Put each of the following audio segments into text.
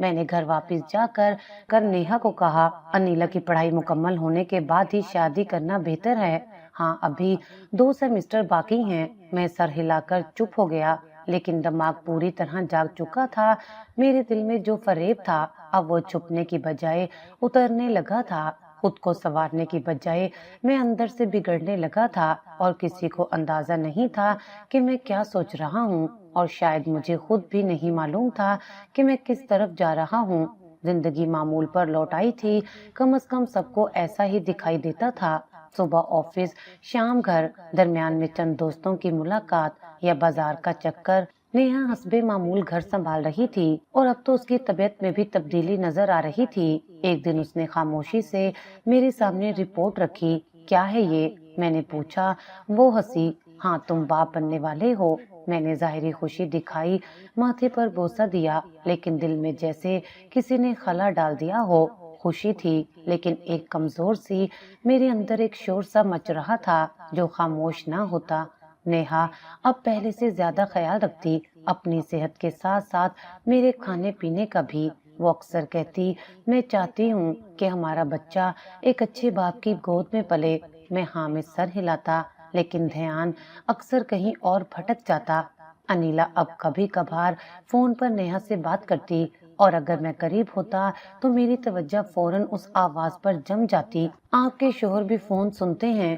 میں نے گھر واپس جا کر نیہا کو کہا انیلا کی پڑھائی مکمل ہونے کے بعد ہی شادی کرنا بہتر ہے. ہاں ابھی 2 سیمسٹر باقی ہیں. میں سر ہلا کر چپ ہو گیا لیکن دماغ پوری طرح جاگ چکا تھا. میرے دل میں جو فریب تھا اب وہ چھپنے کی بجائے اترنے لگا تھا. خود کو سنوارنے کی بجائے میں اندر سے بگڑنے لگا تھا اور کسی کو اندازہ نہیں تھا کہ میں کیا سوچ رہا ہوں اور شاید مجھے خود بھی نہیں معلوم تھا کہ میں کس طرف جا رہا ہوں. زندگی معمول پر لوٹ آئی تھی. کم از کم سب کو ایسا ہی دکھائی دیتا تھا. صبح آفس، شام گھر، درمیان میں چند دوستوں کی ملاقات یا بازار کا چکر. نیہا حسب معمول گھر سنبھال رہی تھی اور اب تو اس کی طبیعت میں بھی تبدیلی نظر آ رہی تھی. ایک دن اس نے خاموشی سے میرے سامنے رپورٹ رکھی. کیا ہے یہ؟ میں نے پوچھا. وہ ہنسی. ہاں تم باپ بننے والے ہو. میں نے ظاہری خوشی دکھائی، ماتھے پر بوسہ دیا لیکن دل میں جیسے کسی نے خلا ڈال دیا ہو. خوشی تھی لیکن ایک کمزور سی. میرے اندر ایک شور سا مچ رہا تھا جو خاموش نہ ہوتا. نیہا اب پہلے سے زیادہ خیال رکھتی، اپنی صحت کے ساتھ ساتھ میرے کھانے پینے کا بھی. وہ اکثر کہتی میں چاہتی ہوں کہ ہمارا بچہ ایک اچھے باپ کی گود میں پلے. میں ہاں میں سر ہلاتا لیکن دھیان اکثر کہیں اور بھٹک جاتا. انیلا اب کبھی کبھار فون پر نیہا سے بات کرتی اور اگر میں قریب ہوتا تو میری توجہ فوراً اس آواز پر جم جاتی. آپ کے شوہر بھی فون سنتے ہیں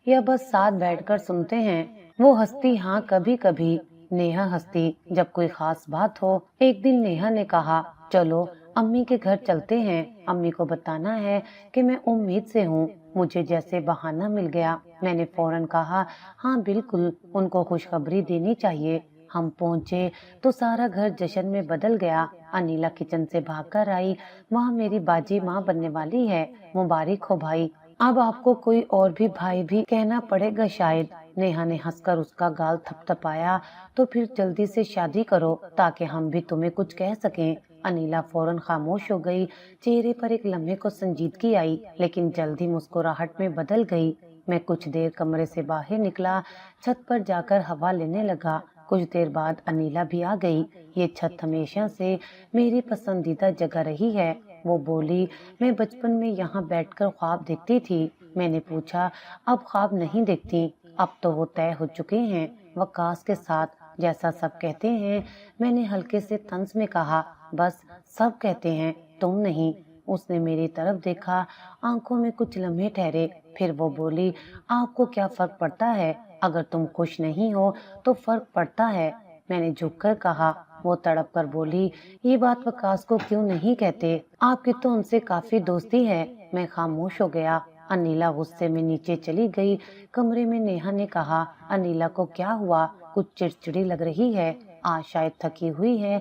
یا بس ساتھ بیٹھ کر سنتے ہیں؟ وہ ہنستی. ہاں کبھی کبھی. نیہا ہنستی. جب کوئی خاص بات ہو. ایک دن نیہا نے کہا چلو امی کے گھر چلتے ہیں، امی کو بتانا ہے کہ میں امید سے ہوں. مجھے جیسے بہانہ مل گیا. میں نے فوراً کہا ہاں بالکل، ان کو خوشخبری دینی چاہیے. ہم پہنچے تو سارا گھر جشن میں بدل گیا. انیلا کچن سے بھاگ کر آئی. وہاں میری باجی ماں بننے والی ہے. مبارک ہو بھائی. اب آپ کو کوئی اور بھی بھائی بھی کہنا پڑے گا شاید. نیہا نے ہنس کر اس کا گال تھپ تھپایا. تو پھر جلدی سے شادی کرو تاکہ ہم بھی تمہیں کچھ کہہ سکیں. انیلا فوراً خاموش ہو گئی. چہرے پر ایک لمحے کو سنجیدگی آئی لیکن جلدی مسکراہٹ میں بدل گئی. میں کچھ دیر کمرے سے باہر نکلا، چھت پر جا کر ہوا لینے لگا. کچھ دیر بعد انیلا بھی آ گئی. یہ چھت ہمیشہ سے میری پسندیدہ جگہ رہی ہے. وہ بولی میں بچپن میں یہاں بیٹھ کر خواب دیکھتی تھی. میں نے پوچھا اب خواب نہیں دیکھتی؟ اب تو وہ طے ہو چکے ہیں وقاص کے ساتھ جیسا سب کہتے ہیں. میں نے ہلکے سے طنز میں کہا بس سب کہتے ہیں، تم نہیں. اس نے میری طرف دیکھا، آنکھوں میں کچھ لمحے ٹھہرے. پھر وہ بولی آپ کو کیا فرق پڑتا ہے؟ اگر تم خوش نہیں ہو تو فرق پڑتا ہے. میں نے جھک کر کہا. وہ تڑپ کر بولی یہ بات وقاص کو کیوں نہیں کہتے؟ آپ کی تو ان سے کافی دوستی ہے. میں خاموش ہو گیا. انیلا غصے میں نیچے چلی گئی. کمرے میں نیہا نے کہا انیلا کو کیا ہوا؟ کچھ چڑچڑی لگ رہی ہے. آج شاید تھکی ہوئی ہے.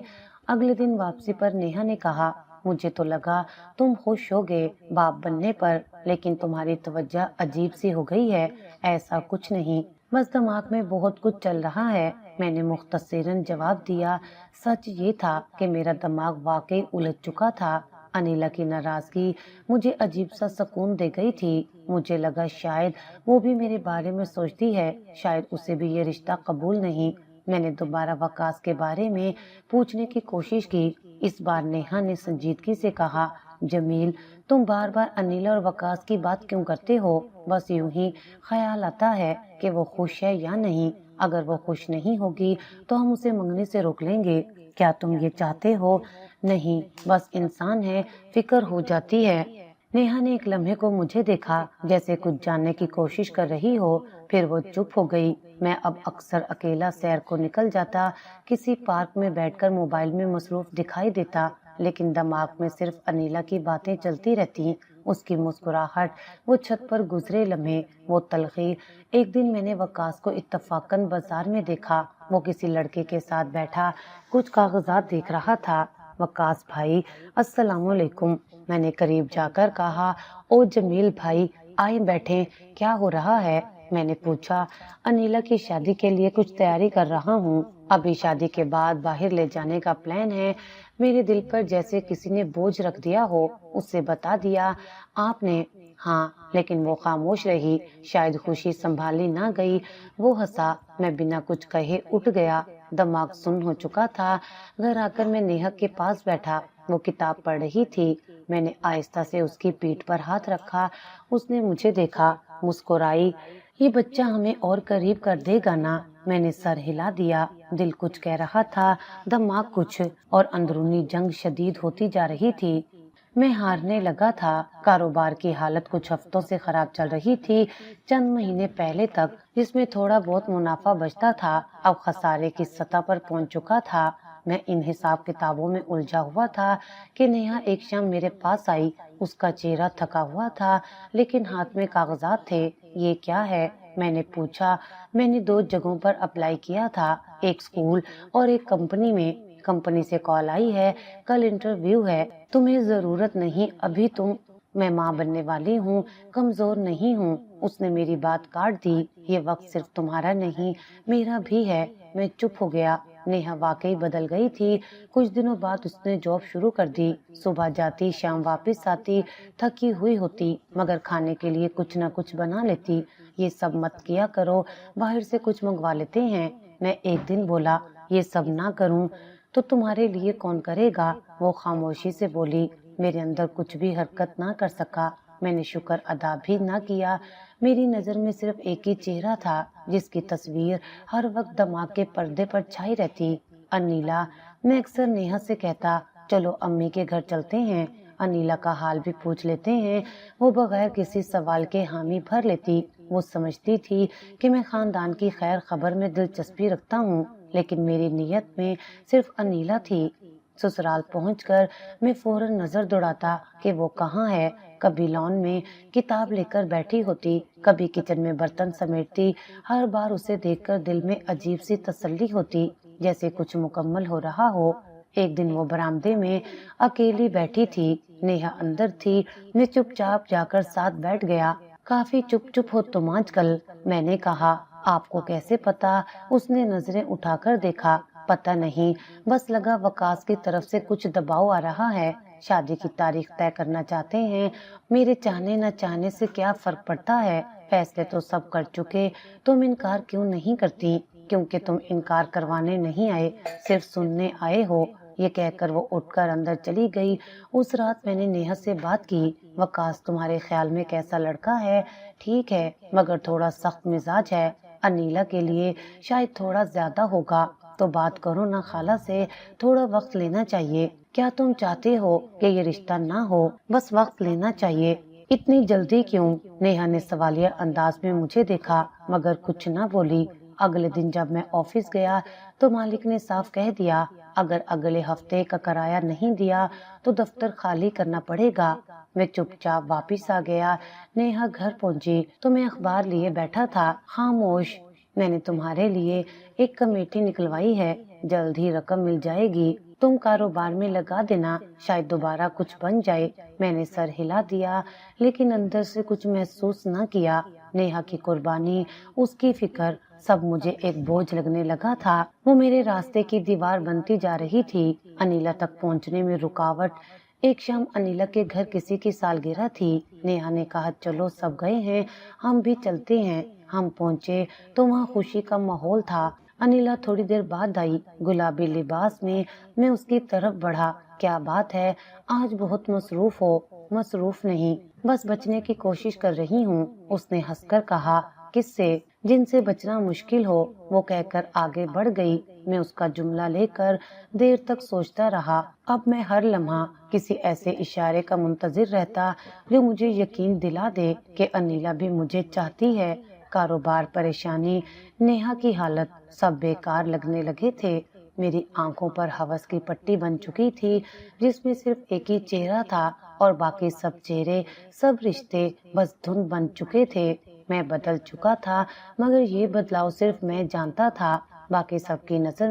اگلے دن واپسی پر نیہا نے کہا مجھے تو لگا تم خوش ہو گئے باپ بننے پر، لیکن تمہاری توجہ عجیب سی ہو گئی ہے. ایسا کچھ نہیں، بس دماغ میں بہت کچھ چل رہا ہے. میں نے مختصراً جواب دیا. سچ یہ تھا کہ میرا دماغ واقعی الجھ چکا تھا. انیلا کی ناراضگی مجھے عجیب سا سکون دے گئی تھی. مجھے لگا شاید وہ بھی میرے بارے میں سوچتی ہے، شاید اسے بھی یہ رشتہ قبول نہیں. میں نے دوبارہ وقاص کے بارے میں پوچھنے کی کوشش کی. اس بار نیہا نے سنجیدگی سے کہا جمیل تم بار بار انیلا اور وقاص کی بات کیوں کرتے ہو؟ بس یوں ہی خیال آتا ہے کہ وہ خوش ہے یا نہیں. اگر وہ خوش نہیں ہوگی تو ہم اسے منگنے سے روک لیں گے. کیا تم یہ چاہتے ہو؟ نہیں، بس انسان ہے، فکر ہو جاتی ہے. نیہا نے ایک لمحے کو مجھے دیکھا جیسے کچھ جاننے کی کوشش کر رہی ہو. پھر وہ چپ ہو گئی. میں اب اکثر اکیلا سیر کو نکل جاتا، کسی پارک میں بیٹھ کر موبائل میں مصروف دکھائی دیتا لیکن دماغ میں صرف انیلا کی باتیں چلتی رہتی. اس کی مسکراہٹ، وہ چھت پر گزرے لمحے، وہ تلخی. ایک دن میں نے وقاص کو اتفاقاً بازار میں دیکھا. وہ کسی لڑکے کے ساتھ بیٹھا کچھ کاغذات دیکھ رہا تھا. وقاص بھائی السلام علیکم. میں نے قریب جا کر کہا او جمیل بھائی آئے بیٹھیں، کیا ہو رہا ہے؟ میں نے پوچھا. انیلا کی شادی کے لیے کچھ تیاری کر رہا ہوں. ابھی شادی کے بعد باہر لے جانے کا پلان ہے. میرے دل پر جیسے کسی نے بوجھ رکھ دیا ہو. اس سے بتا دیا آپ نے؟ ہاں، لیکن وہ خاموش رہی. شاید خوشی سنبھالی نہ گئی. وہ ہنسا. میں بنا کچھ کہے اٹھ گیا. دماغ سن ہو چکا تھا. گھر آ کر میں نیہا کے پاس بیٹھا. وہ کتاب پڑھ رہی تھی۔ میں نے آہستہ سے اس کی پیٹھ پر ہاتھ رکھا۔ اس نے مجھے دیکھا، مسکرائی۔ یہ بچہ ہمیں اور قریب کر دے گا نا؟ میں نے سر ہلا دیا۔ دل کچھ کہہ رہا تھا، دماغ کچھ، اور اندرونی جنگ شدید ہوتی جا رہی تھی۔ میں ہارنے لگا تھا۔ کاروبار کی حالت کچھ ہفتوں سے خراب چل رہی تھی۔ چند مہینے پہلے تک جس میں تھوڑا بہت منافع بچتا تھا، اب خسارے کی سطح پر پہنچ چکا تھا۔ میں ان حساب کتابوں میں الجھا ہوا تھا کہ نیہا ایک شام میرے پاس آئی۔ اس کا چہرہ تھکا ہوا تھا، لیکن ہاتھ میں کاغذات تھے۔ یہ کیا ہے؟ میں نے پوچھا۔ میں نے 2 جگہوں پر اپلائی کیا تھا، ایک اسکول اور ایک کمپنی میں۔ کمپنی سے کال آئی ہے، کل انٹرویو ہے۔ تمہیں ضرورت نہیں ابھی، میں ماں بننے والی ہوں، کمزور نہیں ہوں۔ اس نے میری بات کاٹ دی۔ یہ وقت صرف تمہارا نہیں، میرا بھی ہے۔ میں چپ ہو گیا۔ نیہا واقعی بدل گئی تھی۔ کچھ دنوں بعد اس نے جاب شروع کر دی۔ صبح جاتی، شام واپس آتی، تھکی ہوئی ہوتی، مگر کھانے کے لیے کچھ نہ کچھ بنا لیتی۔ یہ سب مت کیا کرو، باہر سے کچھ منگوا لیتے ہیں۔ میں ایک دن بولا، یہ سب نہ کروں تو تمہارے لیے کون کرے گا؟ وہ خاموشی سے بولی۔ میرے اندر کچھ بھی حرکت نہ کر سکا۔ میں نے شکر ادا بھی نہ کیا۔ میری نظر میں صرف ایک ہی چہرہ تھا، جس کی تصویر ہر وقت دماغ کے پردے پر چھائی رہتی، انیلا۔ میں اکثر نیہا سے کہتا، چلو امی کے گھر چلتے ہیں، انیلا کا حال بھی پوچھ لیتے ہیں۔ وہ بغیر کسی سوال کے حامی بھر لیتی۔ وہ سمجھتی تھی کہ میں خاندان کی خیر خبر میں دلچسپی رکھتا ہوں، لیکن میری نیت میں صرف انیلا تھی۔ سسرال پہنچ کر میں فوراً نظر دوڑاتا کہ وہ کہاں ہے۔ کبھی لان میں کتاب لے کر بیٹھی ہوتی، کبھی کچن میں برتن سمیٹتی۔ ہر بار اسے دیکھ کر دل میں عجیب سی تسلی ہوتی، جیسے کچھ مکمل ہو رہا ہو۔ ایک دن وہ برآمدے میں اکیلی بیٹھی تھی، نیہا اندر تھی۔ میں چپ چاپ جا کر ساتھ بیٹھ گیا۔ کافی چپ ہو تم آج کل، میں نے کہا۔ آپ کو کیسے پتا؟ اس نے نظریں اٹھا کر دیکھا۔ پتہ نہیں، بس لگا وقاص کی طرف سے کچھ دباؤ آ رہا ہے۔ شادی کی تاریخ طے کرنا چاہتے ہیں۔ میرے چاہنے نہ چاہنے سے کیا فرق پڑتا ہے؟ فیصلے تو سب کر چکے، تم انکار کیوں نہیں کرتی؟ کیونکہ تم انکار کروانے نہیں آئے، صرف سننے آئے ہو۔ یہ کہہ کر وہ اٹھ کر اندر چلی گئی۔ اس رات میں نے نیہا سے بات کی۔ وقاص تمہارے خیال میں کیسا لڑکا ہے؟ ٹھیک ہے، مگر تھوڑا سخت مزاج ہے۔ انیلا کے لیے شاید تھوڑا زیادہ ہوگا۔ تو بات کرو نا خالہ سے، تھوڑا وقت لینا چاہیے۔ کیا تم چاہتے ہو کہ یہ رشتہ نہ ہو؟ بس وقت لینا چاہیے۔ اتنی جلدی کیوں؟ نیہا نے سوالیہ انداز میں مجھے دیکھا، مگر کچھ نہ بولی۔ اگلے دن جب میں آفس گیا تو مالک نے صاف کہہ دیا، اگر اگلے ہفتے کا کرایہ نہیں دیا تو دفتر خالی کرنا پڑے گا۔ میں چپ چاپ واپس آ گیا۔ نیہا گھر پہنچی تو میں اخبار لیے بیٹھا تھا، خاموش۔ میں نے تمہارے لیے ایک کمیٹی نکلوائی ہے، جلد ہی رقم مل جائے گی، تم کاروبار میں لگا دینا، شاید دوبارہ کچھ بن جائے۔ میں نے سر ہلا دیا، لیکن اندر سے کچھ محسوس نہ کیا۔ نیہا کی قربانی، اس کی فکر، سب مجھے ایک بوجھ لگنے لگا تھا۔ وہ میرے راستے کی دیوار بنتی جا رہی تھی، انیلا تک پہنچنے میں رکاوٹ۔ ایک شام انیلا کے گھر کسی کی سالگرہ تھی۔ نیہا نے کہا، چلو سب گئے ہیں، ہم بھی چلتے ہیں۔ ہم پہنچے تو وہاں خوشی کا ماحول تھا۔ انیلا تھوڑی دیر بعد آئی، گلابی لباس میں۔ میں اس کی طرف بڑھا۔ کیا بات ہے، آج بہت مصروف ہو؟ مصروف نہیں، بس بچنے کی کوشش کر رہی ہوں، اس نے ہنس کر کہا۔ کس سے؟ جن سے بچنا مشکل ہو، وہ کہہ کر آگے بڑھ گئی۔ میں اس کا جملہ لے کر دیر تک سوچتا رہا۔ اب میں ہر لمحہ کسی ایسے اشارے کا منتظر رہتا جو مجھے یقین دلا دے کہ انیلا بھی مجھے چاہتی ہے۔ کاروبار، پریشانی، نیہا کی حالت، سب بیکار لگنے لگے تھے۔ میری آنکھوں پر ہوس کی پٹی بن چکی تھی، جس میں صرف ایک ہی چہرہ تھا اور باقی سب چہرے، سب رشتے بس دھند بن چکے تھے۔ میں بدل چکا تھا، مگر یہ بدلاؤ صرف میں جانتا تھا۔ باقی سب کی نظر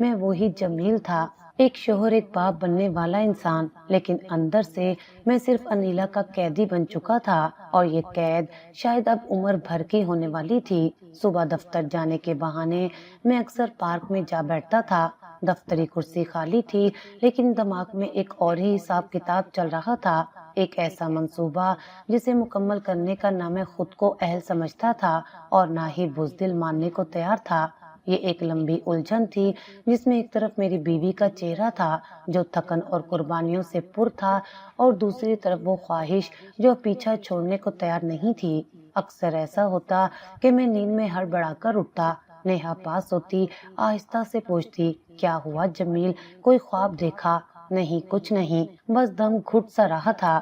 میں وہی جمیل تھا، ایک شوہر، ایک باپ بننے والا انسان، لیکن اندر سے میں صرف انیلا کا قیدی بن چکا تھا، اور یہ قید شاید اب عمر بھر کی ہونے والی تھی۔ صبح دفتر جانے کے بہانے میں اکثر پارک میں جا بیٹھتا تھا۔ دفتری کرسی خالی تھی، لیکن دماغ میں ایک اور ہی حساب کتاب چل رہا تھا، ایک ایسا منصوبہ جسے مکمل کرنے کا نہ میں خود کو اہل سمجھتا تھا اور نہ ہی بزدل ماننے کو تیار تھا۔ یہ ایک لمبی الجھن تھی جس میں ایک طرف میری بیوی کا چہرہ تھا جو تھکن اور قربانیوں سے پر تھا، اور دوسری طرف وہ خواہش جو پیچھا چھوڑنے کو تیار نہیں تھی۔ اکثر ایسا ہوتا کہ میں نیند میں ہڑبڑا کر اٹھتا، نیہا پاس ہوتی، آہستہ سے پوچھتی، کیا ہوا جمیل، کوئی خواب دیکھا؟ نہیں، کچھ نہیں، بس دم گھٹ سا رہا تھا۔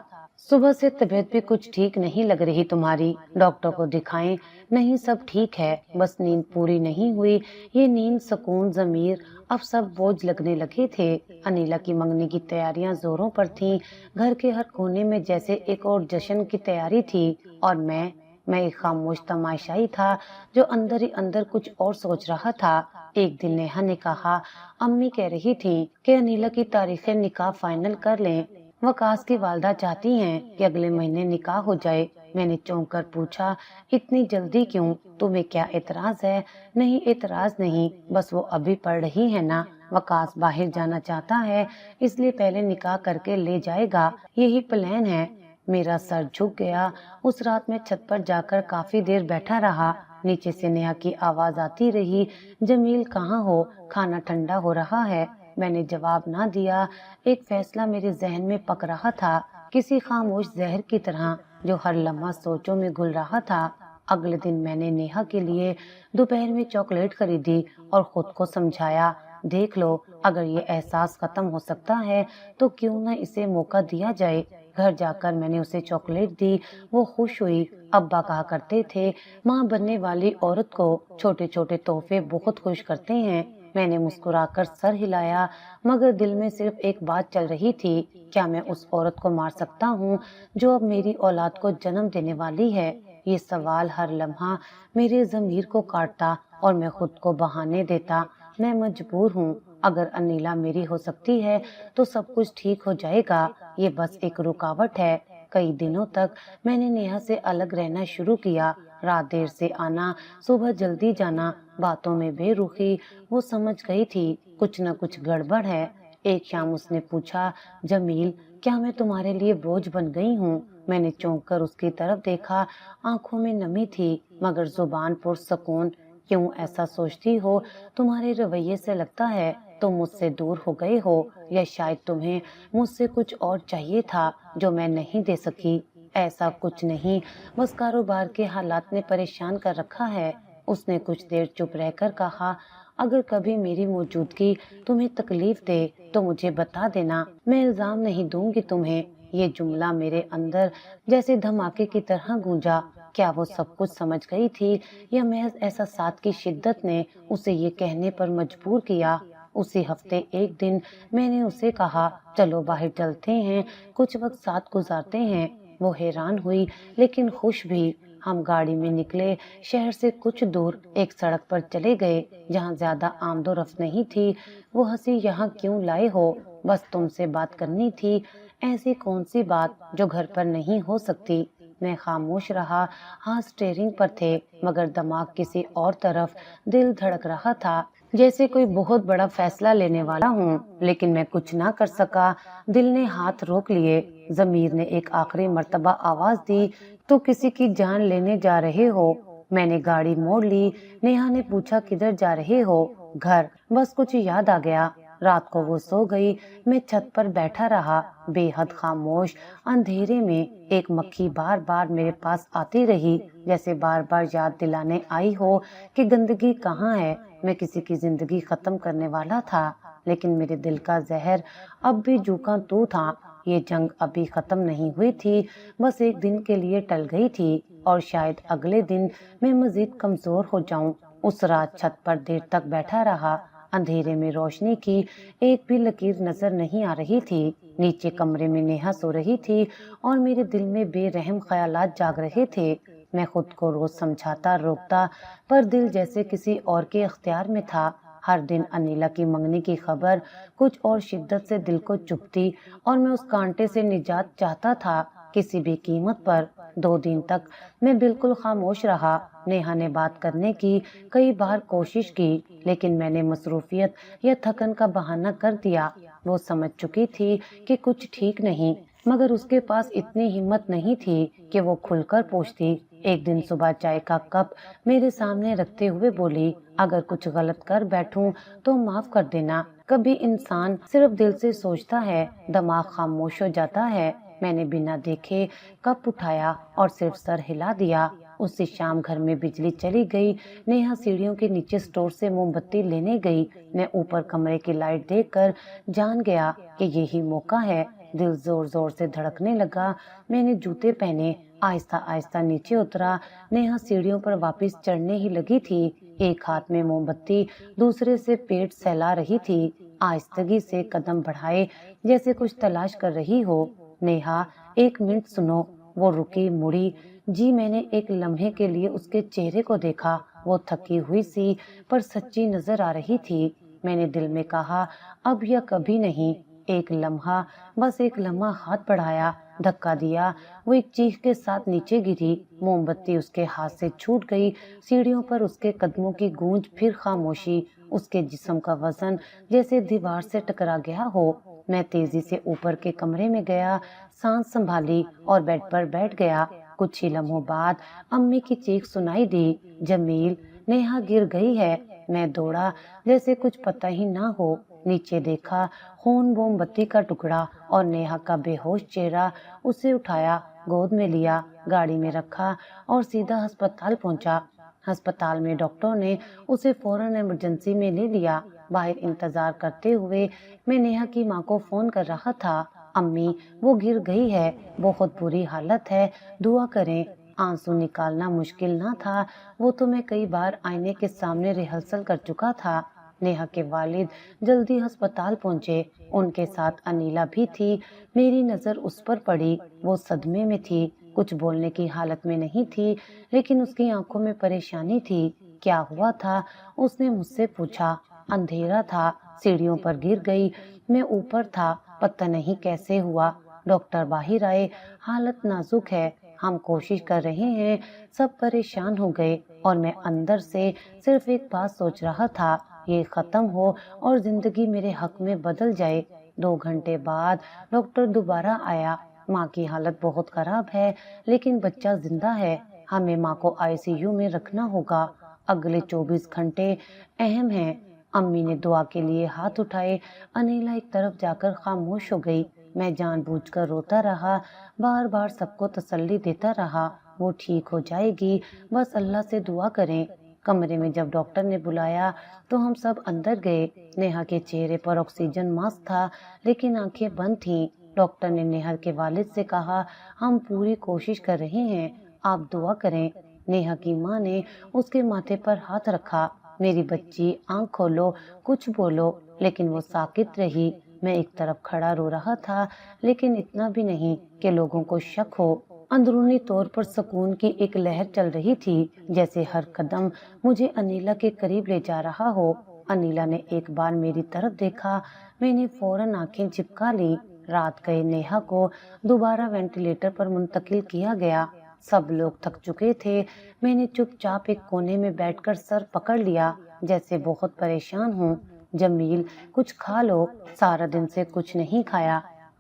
صبح سے طبیعت بھی کچھ ٹھیک نہیں لگ رہی تمہاری، ڈاکٹر کو دکھائیں؟ نہیں، سب ٹھیک ہے، بس نیند پوری نہیں ہوئی۔ یہ نیند، سکون، ضمیر، اب سب بوجھ لگنے لگے تھے۔ انیلا کی منگنی کی تیاریاں زوروں پر تھیں، گھر کے ہر کونے میں جیسے ایک اور جشن کی تیاری تھی، اور میں ایک خاموش تماشائی تھا جو اندر ہی اندر کچھ اور سوچ رہا تھا۔ ایک دن نیہا نے کہا، امی کہہ رہی تھی کہ انیلا کی تاریخ نکاح فائنل کر لیں، وقاص کی والدہ چاہتی ہیں کہ اگلے مہینے نکاح ہو جائے۔ میں نے چونک کر پوچھا، اتنی جلدی کیوں؟ تمہیں کیا اعتراض ہے؟ نہیں، اعتراض نہیں، بس وہ ابھی پڑھ رہی ہے نا، وقاص باہر جانا چاہتا ہے، اس لیے پہلے نکاح کر کے لے جائے گا، یہی پلان ہے۔ میرا سر جھک گیا۔ اس رات میں چھت پر جا کر کافی دیر بیٹھا رہا۔ نیچے سے نیہا کی آواز آتی رہی، جمیل کہاں ہو؟ کھانا ٹھنڈا ہو رہا ہے۔ میں نے جواب نہ دیا۔ ایک فیصلہ میرے ذہن میں پک رہا تھا، کسی خاموش زہر کی طرح جو ہر لمحہ سوچوں میں گھل رہا تھا۔ اگلے دن میں نے نیہا کے لیے دوپہر میں چاکلیٹ خریدی اور خود کو سمجھایا، دیکھ لو، اگر یہ احساس ختم ہو سکتا ہے تو کیوں نہ اسے موقع دیا جائے۔ گھر جا کر میں نے اسے چاکلیٹ دی، وہ خوش ہوئی۔ ابا کہا کرتے تھے، ماں بننے والی عورت کو چھوٹے چھوٹے تحفے بہت خوش کرتے ہیں۔ میں نے مسکرا کر سر ہلایا، مگر دل میں صرف ایک بات چل رہی تھی، کیا میں اس عورت کو مار سکتا ہوں جو اب میری اولاد کو جنم دینے والی ہے؟ یہ سوال ہر لمحہ میرے ضمیر کو کاٹتا اور میں خود کو بہانے دیتا، میں مجبور ہوں، اگر انیلا میری ہو سکتی ہے تو سب کچھ ٹھیک ہو جائے گا، یہ بس ایک رکاوٹ ہے۔ کئی دنوں تک میں نے نیہا سے الگ رہنا شروع کیا، رات دیر سے آنا، صبح جلدی جانا، باتوں میں بے رخی۔ وہ سمجھ گئی تھی کچھ نہ کچھ گڑبڑ ہے۔ ایک شام اس نے پوچھا، جمیل، کیا میں تمہارے لیے بوجھ بن گئی ہوں؟ میں نے چونک کر اس کی طرف دیکھا، آنکھوں میں نمی تھی مگر زبان پرسکون۔ کیوں ایسا سوچتی ہو؟ تمہارے رویے سے لگتا ہے تم مجھ سے دور ہو گئے ہو، یا شاید تمہیں مجھ سے کچھ اور چاہیے تھا جو میں نہیں دے سکی۔ ایسا کچھ نہیں، بس کاروبار کے حالات نے پریشان کر رکھا ہے۔ اس نے کچھ دیر چپ رہ کر کہا، اگر کبھی میری موجودگی تمہیں تکلیف دے تو مجھے بتا دینا، میں الزام نہیں دوں گی تمہیں۔ یہ جملہ میرے اندر جیسے دھماکے کی طرح گونجا۔ کیا وہ سب کچھ سمجھ گئی تھی یا محض احساسات کی شدت نے اسے یہ کہنے پر مجبور کیا؟ اسی ہفتے ایک دن میں نے اسے کہا، چلو باہر چلتے ہیں، کچھ وقت ساتھ گزارتے ہیں۔ وہ حیران ہوئی لیکن خوش بھی۔ ہم گاڑی میں نکلے، شہر سے کچھ دور ایک سڑک پر چلے گئے جہاں زیادہ آمد و رفت نہیں تھی۔ وہ ہنسی، یہاں کیوں لائے ہو؟ بس تم سے بات کرنی تھی۔ ایسی کون سی بات جو گھر پر نہیں ہو سکتی؟ میں خاموش رہا، ہاتھ اسٹیئرنگ پر تھے مگر دماغ کسی اور طرف، دل دھڑک رہا تھا جیسے کوئی بہت بڑا فیصلہ لینے والا ہوں، لیکن میں کچھ نہ کر سکا۔ دل نے ہاتھ روک لیے، ضمیر نے ایک آخری مرتبہ آواز دی، تو کسی کی جان لینے جا رہے ہو؟ میں نے گاڑی موڑ لی۔ نیہا نے پوچھا، کدھر جا رہے ہو؟ گھر، بس کچھ یاد آ گیا۔ رات کو وہ سو گئی، میں چھت پر بیٹھا رہا، بے حد خاموش۔ اندھیرے میں ایک مکھی بار بار میرے پاس آتی رہی، جیسے بار بار یاد دلانے آئی ہو کہ گندگی کہاں ہے۔ میں کسی کی زندگی ختم کرنے والا تھا، لیکن میرے دل کا زہر اب بھی جھوکا تو تھا۔ یہ جنگ ابھی ختم نہیں ہوئی تھی، بس ایک دن کے لیے ٹل گئی تھی، اور شاید اگلے دن میں مزید کمزور ہو جاؤں۔ اس رات چھت پر دیر تک بیٹھا رہا، اندھیرے میں روشنی کی ایک بھی لکیر نظر نہیں آ رہی تھی۔ نیچے کمرے میں نیہا سو رہی تھی اور میرے دل میں بے رحم خیالات جاگ رہے تھے۔ میں خود کو روز سمجھاتا، روکتا، پر دل جیسے کسی اور کے اختیار میں تھا۔ ہر دن انیلا کی منگنی کی خبر کچھ اور شدت سے دل کو چبھتی اور میں اس کانٹے سے نجات چاہتا تھا کسی بھی قیمت پر۔ 2 دن تک میں بالکل خاموش رہا۔ نیہا نے بات کرنے کی کئی بار کوشش کی، لیکن میں نے مصروفیت یا تھکن کا بہانہ کر دیا۔ وہ سمجھ چکی تھی کہ کچھ ٹھیک نہیں، مگر اس کے پاس اتنی ہمت نہیں تھی کہ وہ کھل کر پوچھتی۔ ایک دن صبح چائے کا کپ میرے سامنے رکھتے ہوئے بولی، اگر کچھ غلط کر بیٹھوں تو معاف کر دینا۔ کبھی انسان صرف دل سے سوچتا ہے، دماغ خاموش ہو جاتا ہے۔ میں نے بنا دیکھے کپ اٹھایا اور صرف سر ہلا دیا۔ اسی شام گھر میں بجلی چلی گئی۔ نیہا سیڑھیوں کے نیچے اسٹور سے موم بتی لینے گئی۔ میں اوپر کمرے کی لائٹ دیکھ کر جان گیا کہ یہی موقع ہے۔ دل زور زور سے دھڑکنے لگا۔ میں نے جوتے پہنے، آہستہ آہستہ نیچے اترا۔ نیہا سیڑھیوں پر واپس چڑھنے ہی لگی تھی۔ ایک ہاتھ میں موم بتی، دوسرے سے پیٹ سہلا رہی تھی۔ آہستگی سے قدم بڑھائے جیسے کچھ تلاش کر رہی ہو۔ نیہا، 1 منٹ سنو۔ وہ رکی، مڑی۔ جی، میں نے ایک لمحے کے لیے اس کے چہرے کو دیکھا۔ وہ تھکی ہوئی سی پر سچی نظر آ رہی تھی۔ میں نے دل میں کہا، اب یا کبھی نہیں۔ ایک لمحہ، بس ایک لمحہ ہاتھ بڑھایا، دھکا دیا۔ وہ ایک چیخ کے ساتھ نیچے گری۔ موم بتی اس کے ہاتھ سے چھوٹ گئی۔ سیڑھیوں پر اس کے قدموں کی گونج، پھر خاموشی۔ اس کے جسم کا وزن جیسے دیوار سے ٹکرا گیا ہو۔ میں تیزی سے اوپر کے کمرے میں گیا، سانس سنبھالی اور بیڈ پر بیٹھ گیا۔ کچھ ہی لمحوں بعد امی کی چیخ سنائی دی، جمیل، نیہا گر گئی ہے۔ میں دوڑا جیسے کچھ پتہ ہی نہ ہو۔ نیچے دیکھا، خون، موم بتی کا ٹکڑا اور نیہا کا بے ہوش چہرہ۔ اسے اٹھایا، گود میں لیا، گاڑی میں رکھا اور سیدھا ہسپتال پہنچا۔ ہسپتال میں ڈاکٹر نے اسے فوراً ایمرجنسی میں لے لیا۔ باہر انتظار کرتے ہوئے میں نیہا کی ماں کو فون کر رہا تھا۔ امی، وہ گر گئی ہے، بہت بری حالت ہے، دعا کریں۔ آنسو نکالنا مشکل نہ تھا۔ وہ تو میں کئی بار آئینے کے سامنے ریہرسل کر چکا تھا۔ نیہا کے والد جلدی ہسپتال پہنچے۔ ان کے ساتھ انیلا بھی تھی۔ میری نظر اس پر پڑی۔ وہ صدمے میں تھی، کچھ بولنے کی حالت میں نہیں تھی، لیکن اس کی آنکھوں میں پریشانی تھی۔ کیا ہوا تھا؟ اس نے مجھ سے پوچھا۔ اندھیرا تھا، سیڑھیوں پر گر گئی، میں اوپر تھا، پتہ نہیں کیسے ہوا۔ ڈاکٹر باہر آئے، حالت نازک ہے، ہم کوشش کر رہے ہیں۔ سب پریشان ہو گئے اور میں اندر سے صرف ایک بات سوچ رہا تھا، یہ ختم ہو اور زندگی میرے حق میں بدل جائے۔ 2 گھنٹے بعد ڈاکٹر دوبارہ آیا۔ ماں کی حالت بہت خراب ہے، لیکن بچہ زندہ ہے۔ ہمیں ماں کو ICU میں رکھنا ہوگا۔ اگلے 24 گھنٹے اہم ہیں۔ امی نے دعا کے لیے ہاتھ اٹھائے۔ انیلا ایک طرف جا کر خاموش ہو گئی۔ میں جان بوجھ کر روتا رہا، بار بار سب کو تسلی دیتا رہا، وہ ٹھیک ہو جائے گی، بس اللہ سے دعا کریں۔ کمرے میں جب ڈاکٹر نے بلایا تو ہم سب اندر گئے۔ نیہا کے چہرے پر آکسیجن ماسک تھا، لیکن آنکھیں بند تھیں۔ ڈاکٹر نے نیہا کے والد سے کہا، ہم پوری کوشش کر رہے ہیں، آپ دعا کریں۔ نیہا کی ماں نے اس کے ماتھے پر ہاتھ رکھا۔ میری بچی، آنکھ کھولو، کچھ بولو، لیکن وہ ساکت رہی۔ میں ایک طرف کھڑا رو رہا تھا، لیکن اتنا بھی نہیں کہ لوگوں کو شک ہو۔ اندرونی طور پر سکون کی ایک لہر چل رہی تھی، جیسے ہر قدم مجھے انیلا کے قریب لے جا رہا ہو۔ انیلا نے ایک بار میری طرف دیکھا، میں نے فوراً آنکھیں چپکا لی۔ رات گئے نیہا کو دوبارہ وینٹیلیٹر پر منتقل کیا گیا۔ سب لوگ تھک چکے تھے۔ میں نے چپ چاپ ایک کونے میں بیٹھ کر سر پکڑ لیا، جیسے بہت پریشان ہوں۔ جمیل، کچھ کھا لو، سارا دن سے کچھ نہیں کھایا۔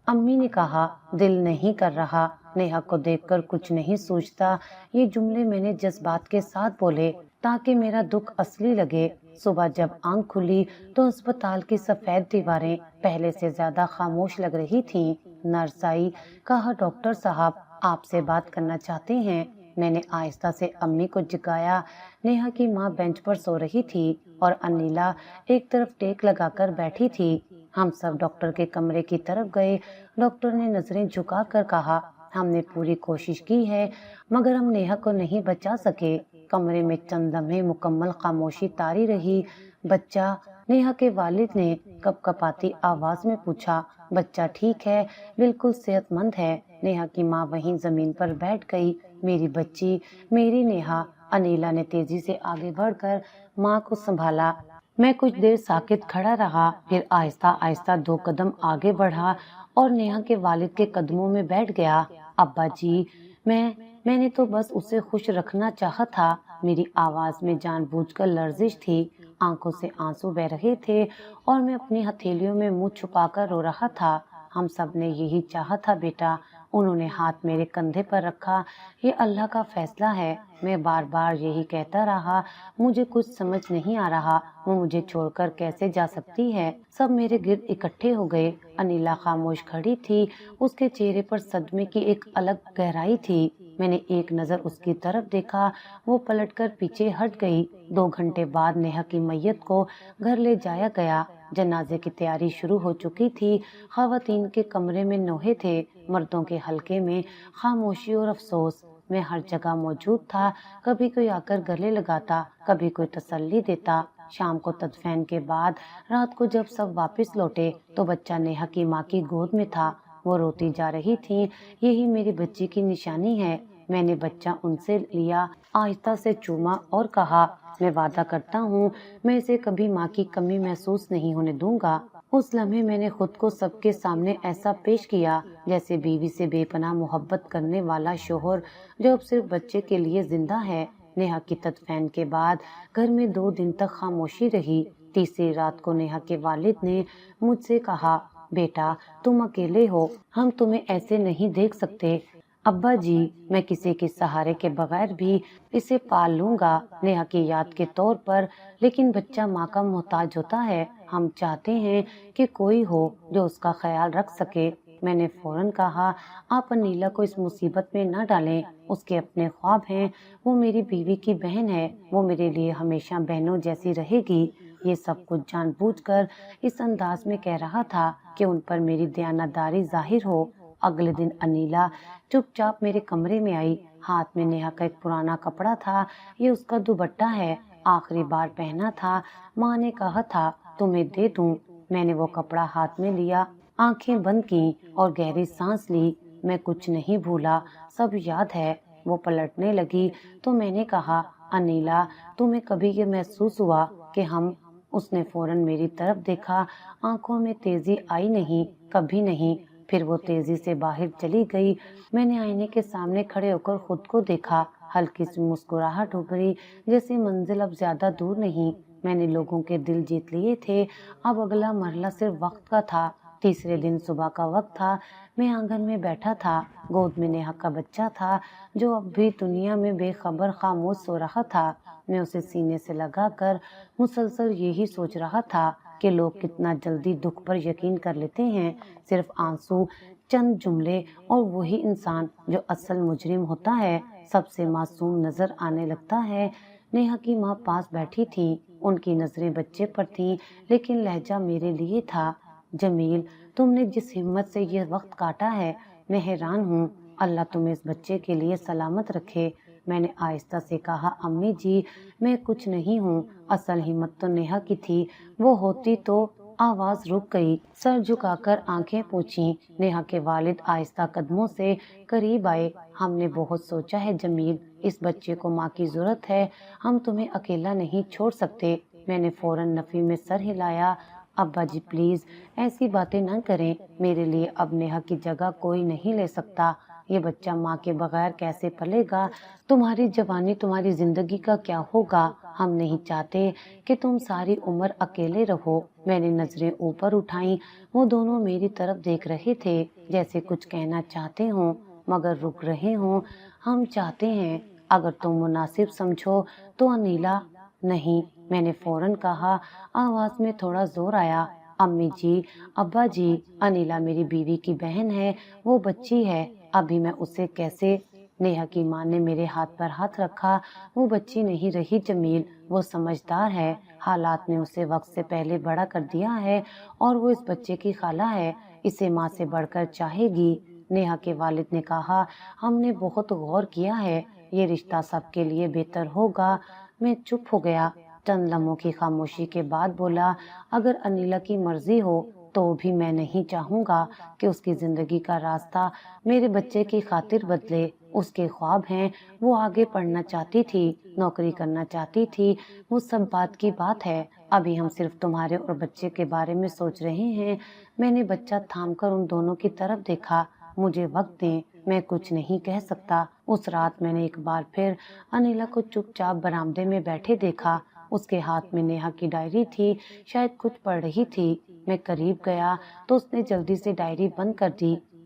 امی نے کہا، دل نہیں کر رہا۔ نیہا کو دیکھ کر کچھ نہیں سوچتا۔ یہ جملے میں نے جذبات کے ساتھ بولے تاکہ میرا دکھ اصلی لگے۔ صبح جب آنکھ کھلی تو ہسپتال کی سفید دیواریں پہلے سے زیادہ خاموش لگ رہی تھیں۔ نرس آئی، کہا، ڈاکٹر صاحب آپ سے بات کرنا چاہتے ہیں۔ میں نے آہستہ سے امی کو جگایا۔ نیہا کی ماں بینچ پر سو رہی تھی اور انیلا ایک طرف ٹیک لگا کر بیٹھی تھی۔ ہم سب ڈاکٹر کے کمرے کی طرف گئے۔ ڈاکٹر نے نظریں جھکا کر کہا، ہم نے پوری کوشش کی ہے، مگر ہم نیہا کو نہیں بچا سکے۔ کمرے میں چند لمحے مکمل خاموشی طاری رہی۔ بچہ؟ نیہا کے والد نے کپ کپاتی آواز میں پوچھا۔ بچہ ٹھیک ہے، بالکل صحت مند ہے۔ نیہا کی ماں وہیں زمین پر بیٹھ گئی۔ میری بچی، میری نیہا۔ انیلا نے تیزی سے آگے بڑھ کر ماں کو سنبھالا۔ میں کچھ دیر ساکت کھڑا رہا، پھر آہستہ آہستہ 2 قدم آگے بڑھا اور نیہا کے والد کے قدموں میں بیٹھ گیا۔ ابا جی، میں نے تو بس اسے خوش رکھنا چاہا تھا۔ میری آواز میں جان بوجھ کر لرزش تھی، آنکھوں سے آنسو بہہ رہے تھے اور میں اپنی ہتھیلیوں میں منہ چھپا کر رو رہا تھا۔ ہم سب نے یہی چاہا تھا بیٹا، انہوں نے ہاتھ میرے کندھے پر رکھا۔ یہ اللہ کا فیصلہ ہے، میں بار بار یہی کہتا رہا۔ مجھے کچھ سمجھ نہیں آ رہا، وہ مجھے چھوڑ کر کیسے جا سکتی ہے۔ سب میرے گرد اکٹھے ہو گئے۔ انیلا خاموش کھڑی تھی، اس کے چہرے پر صدمے کی ایک الگ گہرائی تھی۔ میں نے ایک نظر اس کی طرف دیکھا، وہ پلٹ کر پیچھے ہٹ گئی۔ 2 گھنٹے بعد نیہا کی میت کو گھر لے جایا گیا۔ جنازے کی تیاری شروع ہو چکی تھی۔ خواتین کے کمرے میں نوحے تھے، مردوں کے حلقے میں خاموشی اور افسوس۔ میں ہر جگہ موجود تھا، کبھی کوئی آ کر گلے لگاتا، کبھی کوئی تسلی دیتا۔ شام کو تدفین کے بعد رات کو جب سب واپس لوٹے تو بچہ نیہا کی ماں کی گود میں تھا، وہ روتی جا رہی تھی۔ یہی میری بچی کی نشانی ہے۔ میں نے بچہ ان سے لیا، آہستہ سے چوما اور کہا، میں وعدہ کرتا ہوں میں اسے کبھی ماں کی کمی محسوس نہیں ہونے دوں گا۔ اس لمحے میں نے خود کو سب کے سامنے ایسا پیش کیا جیسے بیوی سے بے پناہ محبت کرنے والا شوہر جو اب صرف بچے کے لیے زندہ ہے۔ نیہا کی تدفین کے بعد گھر میں 2 دن تک خاموشی رہی۔ تیسری رات کو نیہا کے والد نے مجھ سے کہا، بیٹا تم اکیلے ہو، ہم تمہیں ایسے نہیں دیکھ سکتے۔ ابا جی، میں کسی کے سہارے کے بغیر بھی اسے پال لوں گا، نیہا کی یاد کے طور پر، لیکن بچہ ماں کا محتاج ہوتا ہے۔ ہم چاہتے ہیں کہ کوئی ہو جو اس کا خیال رکھ سکے۔ میں نے فوراً کہا، آپ انیلا کو اس مصیبت میں نہ ڈالیں، اس کے اپنے خواب ہیں، وہ میری بیوی کی بہن ہے، وہ میرے لیے ہمیشہ بہنوں جیسی رہے گی۔ یہ سب کچھ جان بوجھ کر اس انداز میں کہہ رہا تھا کہ ان پر میری دیانتداری ظاہر ہو۔ اگلے دن انیلا چپ چاپ میرے کمرے میں آئی، ہاتھ میں نیہا کا ایک پرانا کپڑا تھا، یہ اس کا دوپٹہ ہے، آخری بار پہنا تھا، ماں نے کہا تھا تمہیں دے دوں۔ میں نے وہ کپڑا ہاتھ میں لیا، آنکھیں بند کی اور گہری سانس لی۔ میں کچھ نہیں بھولا، سب یاد ہے۔ وہ پلٹنے لگی تو میں نے کہا، انیلا تمہیں کبھی یہ محسوس ہوا کہ ہم؟ اس نے فوراً میری طرف دیکھا، آنکھوں میں تیزی آئی نہیں، کبھی نہیں۔ پھر وہ تیزی سے باہر چلی گئی۔ میں نے آئینے کے سامنے کھڑے ہو کر خود کو دیکھا، ہلکی سی مسکراہٹ ابھری، جیسے منزل اب زیادہ دور نہیں۔ میں نے لوگوں کے دل جیت لیے تھے، اب اگلا مرحلہ صرف وقت کا تھا۔ تیسرے دن صبح کا وقت تھا، میں آنگن میں بیٹھا تھا، گود میں نیہا کا بچہ تھا جو اب بھی دنیا میں بے خبر خاموش سو رہا تھا۔ میں اسے سینے سے لگا کر مسلسل یہی سوچ رہا تھا کہ لوگ کتنا جلدی دکھ پر یقین کر لیتے ہیں، صرف آنسو، چند جملے، اور وہی انسان جو اصل مجرم ہوتا ہے سب سے معصوم نظر آنے لگتا ہے۔ نیہا کی ماں پاس بیٹھی تھی، ان کی نظریں بچے پر تھیں لیکن لہجہ میرے لیے تھا۔ جمیل، تم نے جس ہمت سے یہ وقت کاٹا ہے، میں حیران ہوں، اللہ تمہیں اس بچے کے لیے سلامت رکھے۔ میں نے آہستہ سے کہا، امی جی میں کچھ نہیں ہوں، اصل ہمت تو نیہا کی تھی، وہ ہوتی تو۔ آواز رک گئی، سر جھکا کر آنکھیں پوچھیں۔ نیہا کے والد آہستہ قدموں سے قریب آئے۔ ہم نے بہت سوچا ہے جمیل، اس بچے کو ماں کی ضرورت ہے، ہم تمہیں اکیلا نہیں چھوڑ سکتے۔ میں نے فوراً نفی میں سر ہلایا۔ ابا جی پلیز ایسی باتیں نہ کریں، میرے لیے اب نیہا کی جگہ کوئی نہیں لے سکتا، یہ بچہ ماں کے بغیر کیسے پلے گا؟ تمہاری جوانی، تمہاری زندگی کا کیا ہوگا؟ ہم نہیں چاہتے کہ تم ساری عمر اکیلے رہو۔ میں نے نظریں اوپر اٹھائیں، وہ دونوں میری طرف دیکھ رہے تھے جیسے کچھ کہنا چاہتے ہوں مگر رک رہے ہوں۔ ہم چاہتے ہیں، اگر تم مناسب سمجھو تو انیلا۔ نہیں، میں نے فوراً کہا، آواز میں تھوڑا زور آیا، امی جی، ابا جی، انیلا میری بیوی کی بہن ہے، وہ بچی ہے، ابھی میں اسے کیسے؟ نیہا کی ماں نے میرے ہاتھ پر ہاتھ رکھا، وہ بچی نہیں رہی جمیل، وہ سمجھدار ہے، حالات نے اسے وقت سے پہلے بڑا کر دیا ہے اور وہ اس بچے کی خالہ ہے، اسے ماں سے بڑھ کر چاہے گی۔ نیہا کے والد نے کہا، ہم نے بہت غور کیا ہے، یہ رشتہ سب کے لیے بہتر ہوگا۔ میں چپ ہو گیا، چند لمحوں کی خاموشی کے بعد بولا، اگر انیلا کی مرضی ہو تو بھی میں نہیں چاہوں گا کہ اس کی زندگی کا راستہ میرے بچے کی خاطر بدلے۔ اس کے خواب ہیں، وہ آگے پڑھنا چاہتی تھی، نوکری کرنا چاہتی تھی، وہ سب بات کی بات ہے، ابھی ہم صرف تمہارے اور بچے کے بارے میں سوچ رہے ہیں۔ میں نے بچہ تھام کر ان دونوں کی طرف دیکھا، مجھے وقت دیں، میں کچھ نہیں کہہ سکتا۔ اس رات میں نے ایک بار پھر انیلا کو چپ چاپ برآمدے میں بیٹھے دیکھا، اس کے ہاتھ میں نیہا کی ڈائری تھی، شاید کچھ پڑھ رہی تھی۔ میں قریب گیا تو اس نے جلدی سے ڈائری بند کر دی۔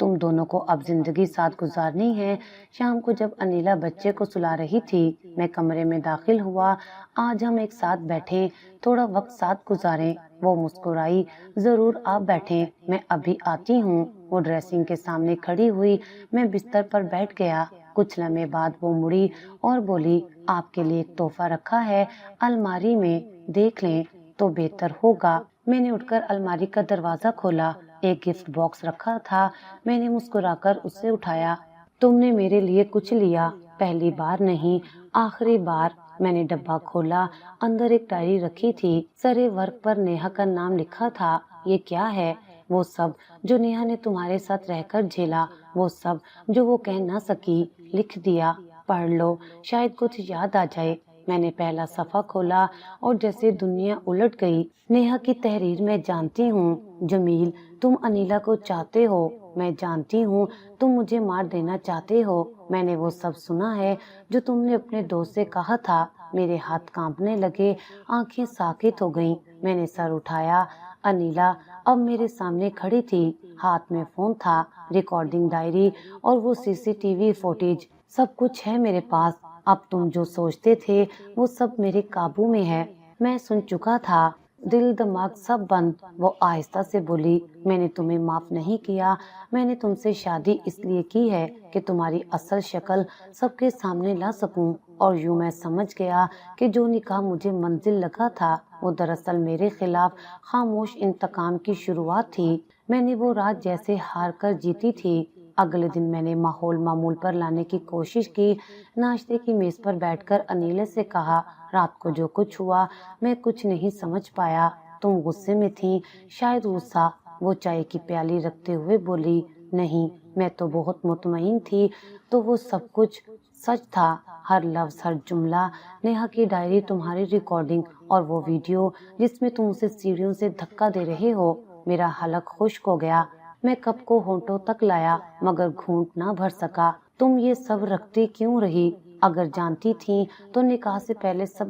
تم دونوں کو اب زندگی ساتھ گزارنی ہے۔ شام کو جب انیلا بچے کو سلا رہی تھی، میں کمرے میں داخل ہوا۔ آج ہم ایک ساتھ بیٹھیں، تھوڑا وقت ساتھ گزاریں۔ وہ مسکرائی۔ ضرور، آپ بیٹھیں، میں ابھی آتی ہوں۔ وہ ڈریسنگ کے سامنے کھڑی ہوئی۔ میں بستر پر بیٹھ گیا۔ کچھ لمحے بعد وہ مڑی اور بولی، آپ کے لیے ایک تحفہ رکھا ہے، الماری میں، دیکھ لیں تو بہتر ہوگا۔ میں نے اٹھ کر الماری کا دروازہ کھولا۔ ایک گفٹ باکس رکھا تھا۔ میں نے مسکرا کر اسے اٹھایا۔ تم نے میرے لیے کچھ لیا؟ پہلی بار نہیں، آخری بار۔ میں نے ڈبہ کھولا۔ اندر ایک ڈائری رکھی تھی۔ سرے ورق پر نیہا کا نام لکھا تھا۔ یہ کیا ہے؟ وہ سب جو نیہا نے تمہارے ساتھ رہ کر جھیلا، وہ سب جو وہ کہہ نہ سکی، لکھ دیا۔ پڑھ لو، شاید کچھ یاد آ جائے۔ میں نے پہلا صفحہ کھولا اور جیسے دنیا الٹ گئی۔ نیہا کی تحریر، میں جانتی ہوں جمیل، تم انیلا کو چاہتے ہو، میں جانتی ہوں تم مجھے مار دینا چاہتے ہو۔ میں نے وہ سب سنا ہے جو تم نے اپنے دوست سے کہا تھا۔ میرے ہاتھ کانپنے لگے، آنکھیں ساکت ہو گئیں۔ میں نے سر اٹھایا۔ انیلا اب میرے سامنے کھڑی تھی۔ ہاتھ میں فون تھا، ریکارڈنگ ڈائری اور وہ CCTV فوٹیج، سب کچھ ہے میرے پاس۔ اب تم جو سوچتے تھے وہ سب میرے قابو میں ہے۔ میں سن چکا تھا، دل دماغ سب بند۔ وہ آہستہ سے بولی، میں نے تمہیں معاف نہیں کیا۔ میں نے تم سے شادی اس لیے کی ہے کہ تمہاری اصل شکل سب کے سامنے لا سکوں، اور یوں میں سمجھ گیا کہ جو نکاح مجھے منزل لگا تھا وہ دراصل میرے خلاف خاموش انتقام کی شروعات تھی۔ میں نے وہ رات جیسے ہار کر جیتی تھی۔ اگلے دن میں نے ماحول معمول پر لانے کی کوشش کی۔ ناشتے کی میز پر بیٹھ کر انیلے سے کہا، رات کو جو کچھ ہوا میں کچھ نہیں سمجھ پایا۔ تم غصے میں تھیں، شاید غصہ۔ وہ چائے کی پیالی رکھتے ہوئے بولی، نہیں، میں تو بہت مطمئن تھی۔ تو وہ سب کچھ سچ تھا، ہر لفظ، ہر جملہ۔ نیہا کی ڈائری، تمہاری ریکارڈنگ اور وہ ویڈیو جس میں تم اسے سیڑھیوں سے دھکا دے رہے ہو۔ میرا حلق خشک ہو گیا۔ میں کپ کو ہونٹوں تک لایا مگر گھونٹ نہ بھر سکا۔ تم یہ سب رکھتی کیوں رہی؟ اگر جانتی تھی تو نکاح سے پہلے سب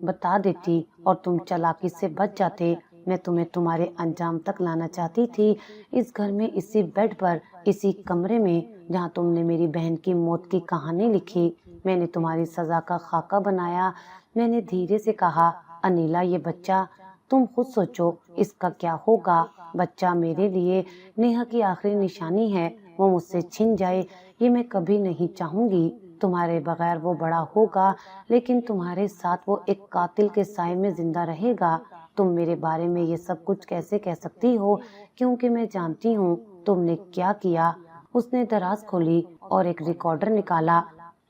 بتا دیتی اور تم چالاکی سے بچ جاتے۔ میں تمہیں تمہارے انجام تک لانا چاہتی تھی، اس گھر میں، اسی بیڈ پر، اسی کمرے میں جہاں تم نے میری بہن کی موت کی کہانی لکھی۔ میں نے تمہاری سزا کا خاکہ بنایا۔ میں نے دھیرے سے کہا، انیلا، یہ بچہ، تم خود سوچو اس کا کیا ہوگا۔ بچہ میرے لیے نیہا کی آخری نشانی ہے۔ وہ مجھ سے چھن جائے، یہ میں کبھی نہیں چاہوں گی۔ تمہارے بغیر وہ بڑا ہوگا، لیکن تمہارے ساتھ وہ ایک قاتل کے سائے میں زندہ رہے گا۔ تم میرے بارے میں یہ سب کچھ کیسے کہہ سکتی ہو؟ کیونکہ میں جانتی ہوں تم نے کیا کیا۔ اس نے دراز کھولی اور ایک ریکارڈر نکالا۔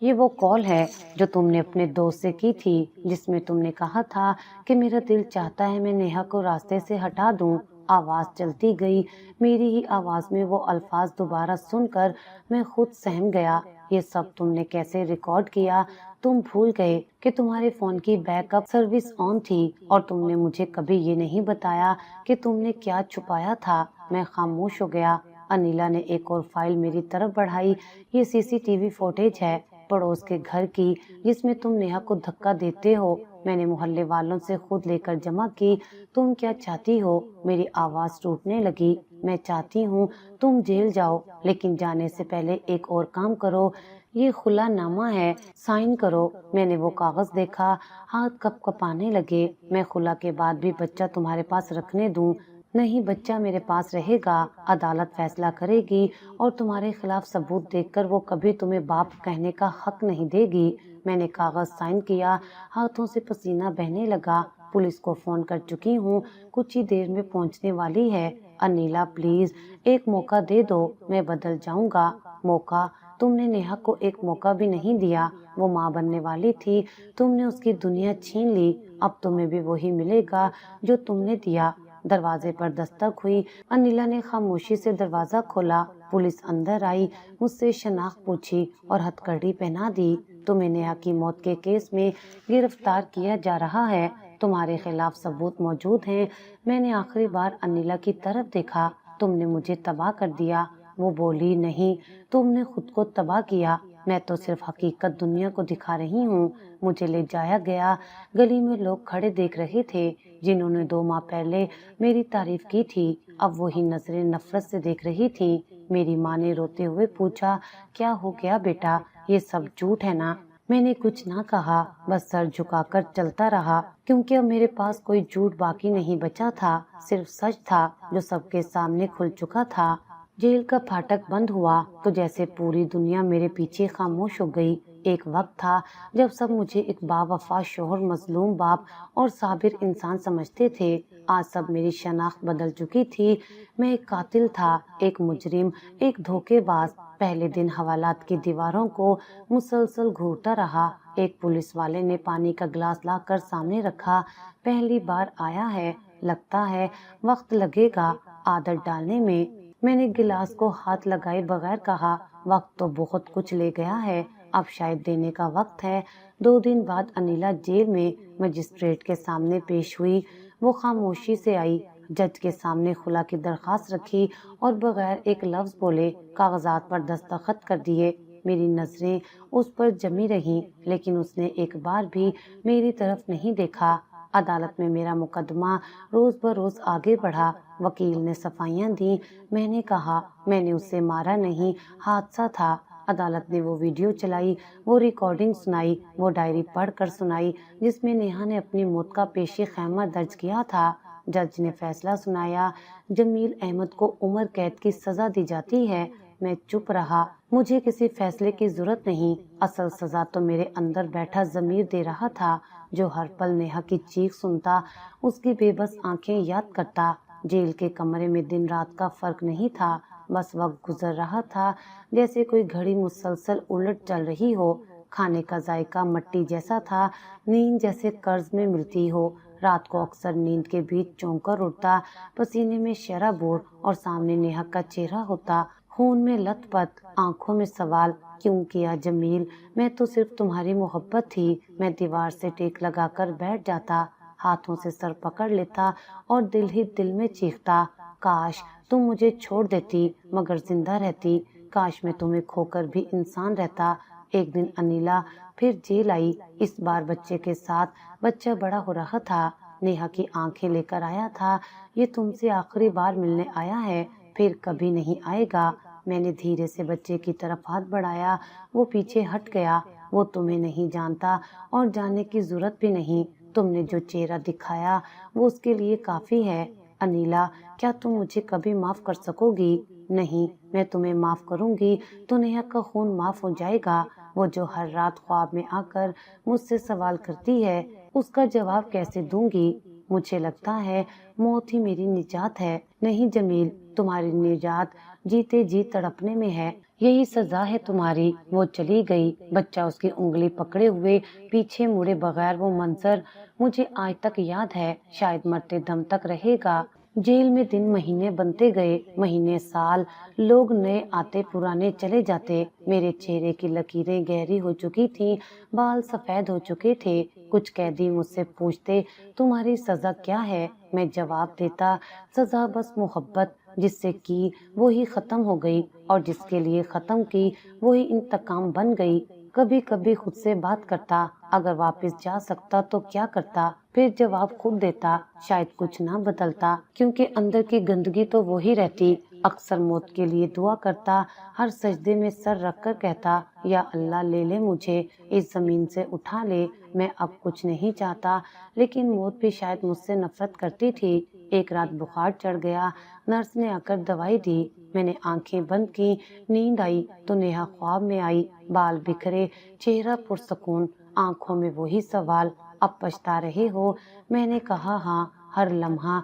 یہ وہ کال ہے جو تم نے اپنے دوست سے کی تھی، جس میں تم نے کہا تھا کہ میرا دل چاہتا ہے میں نیہا کو راستے سے ہٹا دوں۔ آواز چلتی گئی۔ میری ہی آواز میں وہ الفاظ دوبارہ سن کر میں خود سہم گیا۔ یہ سب تم نے کیسے ریکارڈ کیا؟ تم بھول گئے کہ تمہارے فون کی بیک اپ سروس آن تھی، اور تم نے مجھے کبھی یہ نہیں بتایا کہ تم نے کیا چھپایا تھا۔ میں خاموش ہو گیا۔ انیلا نے ایک اور فائل میری طرف بڑھائی۔ یہ CCTV فوٹیج ہے، پڑوس کے گھر کی، جس میں تم نیہا کو دھکا دیتے ہو۔ میں نے محلے والوں سے خود لے کر جمع کی۔ تم کیا چاہتی ہو؟ میری آواز ٹوٹنے لگی۔ میں چاہتی ہوں تم جیل جاؤ، لیکن جانے سے پہلے ایک اور کام کرو۔ یہ خلا نامہ ہے، سائن کرو۔ میں نے وہ کاغذ دیکھا، ہاتھ کپ کپانے لگے۔ میں خلا کے بعد بھی بچہ تمہارے پاس رکھنے دوں؟ نہیں، بچہ میرے پاس رہے گا۔ عدالت فیصلہ کرے گی اور تمہارے خلاف ثبوت دیکھ کر وہ کبھی تمہیں باپ کہنے کا حق نہیں دے گی۔ میں نے کاغذ سائن کیا، ہاتھوں سے پسینہ بہنے لگا۔ پولیس کو فون کر چکی ہوں، کچھ ہی دیر میں پہنچنے والی ہے۔ انیلا، پلیز ایک موقع دے دو، میں بدل جاؤں گا۔ موقع؟ تم نے نیہا کو ایک موقع بھی نہیں دیا۔ وہ ماں بننے والی تھی، تم نے اس کی دنیا چھین لی۔ اب تمہیں بھی وہی ملے گا جو تم نے دیا۔ دروازے پر دستک ہوئی۔ انیلا نے خاموشی سے دروازہ کھولا۔ پولیس اندر آئی، مجھ سے شناخت پوچھی اور ہتھ کڑی پہنا دی۔ تمہیں نیہا کی موت کے کیس میں گرفتار کیا جا رہا ہے، تمہارے خلاف ثبوت موجود ہیں۔ میں نے آخری بار انیلا کی طرف دیکھا۔ تم نے مجھے تباہ کر دیا۔ وہ بولی، نہیں، تم نے خود کو تباہ کیا۔ میں تو صرف حقیقت دنیا کو دکھا رہی ہوں۔ مجھے لے جایا گیا۔ گلی میں لوگ کھڑے دیکھ رہے تھے، جنہوں نے 2 ماہ پہلے میری تعریف کی تھی، اب وہی نظریں نفرت سے دیکھ رہی تھیں۔ میری ماں نے روتے ہوئے پوچھا، کیا ہو گیا بیٹا؟ یہ سب جھوٹ ہے نا؟ میں نے کچھ نہ کہا، بس سر جھکا کر چلتا رہا، کیونکہ اب میرے پاس کوئی جھوٹ باقی نہیں بچا تھا، صرف سچ تھا جو سب کے سامنے کھل چکا تھا۔ جیل کا پھاٹک بند ہوا تو جیسے پوری دنیا میرے پیچھے خاموش ہو گئی۔ ایک وقت تھا جب سب مجھے ایک باوفا شوہر، مظلوم باپ اور صابر انسان سمجھتے تھے۔ آج سب میری شناخت بدل چکی تھی۔ میں ایک قاتل تھا، ایک مجرم، ایک دھوکے باز۔ پہلے دن حوالات کی دیواروں کو مسلسل گھورتا رہا۔ ایک پولیس والے نے پانی کا گلاس لا کر سامنے رکھا۔ پہلی بار آیا ہے، لگتا ہے وقت لگے گا عادت ڈالنے میں۔ میں نے گلاس کو ہاتھ لگائے بغیر کہا، وقت تو بہت کچھ لے گیا ہے، اب شاید دینے کا وقت ہے۔ 2 دن بعد انیلا جیل میں مجسٹریٹ کے سامنے پیش ہوئی۔ وہ خاموشی سے آئی، جج کے سامنے خلا کی درخواست رکھی اور بغیر ایک لفظ بولے کاغذات پر دستخط کر دیے۔ میری نظریں اس پر جمی رہیں، لیکن اس نے ایک بار بھی میری طرف نہیں دیکھا۔ عدالت میں میرا مقدمہ روز بروز آگے بڑھا۔ وکیل نے صفائیاں دیں۔ میں نے کہا، میں نے اسے مارا نہیں، حادثہ تھا۔ عدالت نے وہ ویڈیو چلائی، وہ ریکارڈنگ سنائی، وہ ڈائری پڑھ کر سنائی جس میں نیہا نے اپنی موت کا پیشی خیمہ درج کیا تھا۔ جج نے فیصلہ سنایا، جمیل احمد کو عمر قید کی سزا دی جاتی ہے۔ میں چپ رہا، مجھے کسی فیصلے کی ضرورت نہیں، اصل سزا تو میرے اندر بیٹھا ضمیر دے رہا تھا، جو ہر پل نیہا کی چیخ سنتا، اس کی بے بس آنکھیں یاد کرتا۔ جیل کے کمرے میں دن رات کا فرق نہیں تھا، بس وقت گزر رہا تھا جیسے کوئی گھڑی مسلسل الٹ چل رہی ہو۔ کھانے کا ذائقہ مٹی جیسا تھا، نیند جیسے قرض میں ملتی ہو۔ رات کو اکثر نیند کے بیچ چونک کر اٹھتا، پسینے میں شرابور اور سامنے نیہا کا چہرہ ہوتا، خون میں لت پت، آنکھوں میں سوال، کیوں کیا جمیل؟ میں تو صرف تمہاری محبت تھی۔ میں دیوار سے ٹیک لگا کر بیٹھ جاتا، ہاتھوں سے سر پکڑ لیتا اور دل ہی دل میں چیختا، کاش تم مجھے چھوڑ دیتی مگر زندہ رہتی، کاش میں تمہیں کھو کر بھی انسان رہتا۔ ایک دن انیلا پھر جیل آئی، اس بار بچے کے ساتھ۔ بچہ بڑا ہو رہا تھا، نیہا کی آنکھیں لے کر آیا تھا۔ یہ تم سے آخری بار ملنے آیا ہے، پھر کبھی نہیں آئے گا۔ میں نے دھیرے سے بچے کی طرف ہاتھ بڑھایا، وہ پیچھے ہٹ گیا۔ وہ تمہیں نہیں جانتا اور جاننے کی ضرورت بھی نہیں، تم نے جو چہرہ دکھایا وہ اس کے لیے کافی ہے۔ انیلا، کیا تم مجھے کبھی معاف کر سکو گی؟ نہیں، میں تمہیں معاف کروں گی تو نیہا کا خون معاف ہو جائے گا، وہ جو ہر رات خواب میں آ کر مجھ سے سوال کرتی ہے، اس کا جواب کیسے دوں گی؟ مجھے لگتا ہے موت ہی میری نجات ہے۔ نہیں جمیل، تمہاری نجات جیتے جی تڑپنے میں ہے، یہی سزا ہے تمہاری۔ وہ چلی گئی، بچہ اس کی انگلی پکڑے ہوئے پیچھے مڑے بغیر، وہ منظر مجھے آج تک یاد ہے، شاید مرتے دم تک رہے گا۔ جیل میں دن مہینے بنتے گئے، مہینے سال، لوگ نئے آتے پرانے چلے جاتے۔ میرے چہرے کی لکیریں گہری ہو چکی تھیں، بال سفید ہو چکے تھے۔ کچھ قیدی مجھ سے پوچھتے، تمہاری سزا کیا ہے؟ میں جواب دیتا، سزا بس محبت، جس سے کی وہی ختم ہو گئی، اور جس کے لیے ختم کی وہی انتقام بن گئی۔ کبھی کبھی خود سے بات کرتا، اگر واپس جا سکتا تو کیا کرتا؟ پھر جواب خود دیتا، شاید کچھ نہ بدلتا، کیونکہ اندر کی گندگی تو وہی رہتی۔ اکثر موت کے لیے دعا کرتا، ہر سجدے میں سر رکھ کر کہتا، یا اللہ لے لے مجھے، اس زمین سے اٹھا لے، میں اب کچھ نہیں چاہتا۔ لیکن موت بھی شاید مجھ سے نفرت کرتی تھی۔ ایک رات بخار چڑھ گیا، نرس نے آ کر دوائی دی، میں نے آنکھیں بند کی، نیند آئی تو نیہا خواب میں آئی، بال بکھرے، چہرہ پرسکون، آنکھوں میں وہی سوال، اب پچھتا رہے ہو؟ میں نے کہا ہاں، ہر لمحہ۔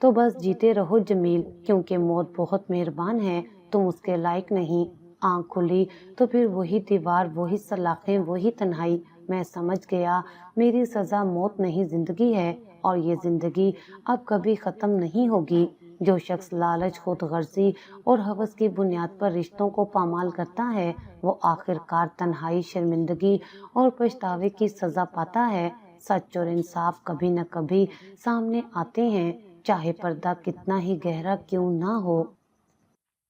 تو بس جیتے رہو جمیل، کیونکہ موت بہت مہربان ہے، تم اس کے لائق نہیں۔ آنکھ کھلی تو پھر وہی دیوار، وہی سلاخیں، وہی تنہائی۔ میں سمجھ گیا میری سزا موت نہیں، زندگی ہے، اور یہ زندگی اب کبھی ختم نہیں ہوگی۔ جو شخص لالچ، خود غرضی اور ہوس کی بنیاد پر رشتوں کو پامال کرتا ہے، وہ آخر کار تنہائی، شرمندگی اور پچھتاوے کی سزا پاتا ہے۔ سچ اور انصاف کبھی نہ کبھی سامنے آتے ہیں، چاہے پردہ کتنا ہی گہرا کیوں نہ ہو۔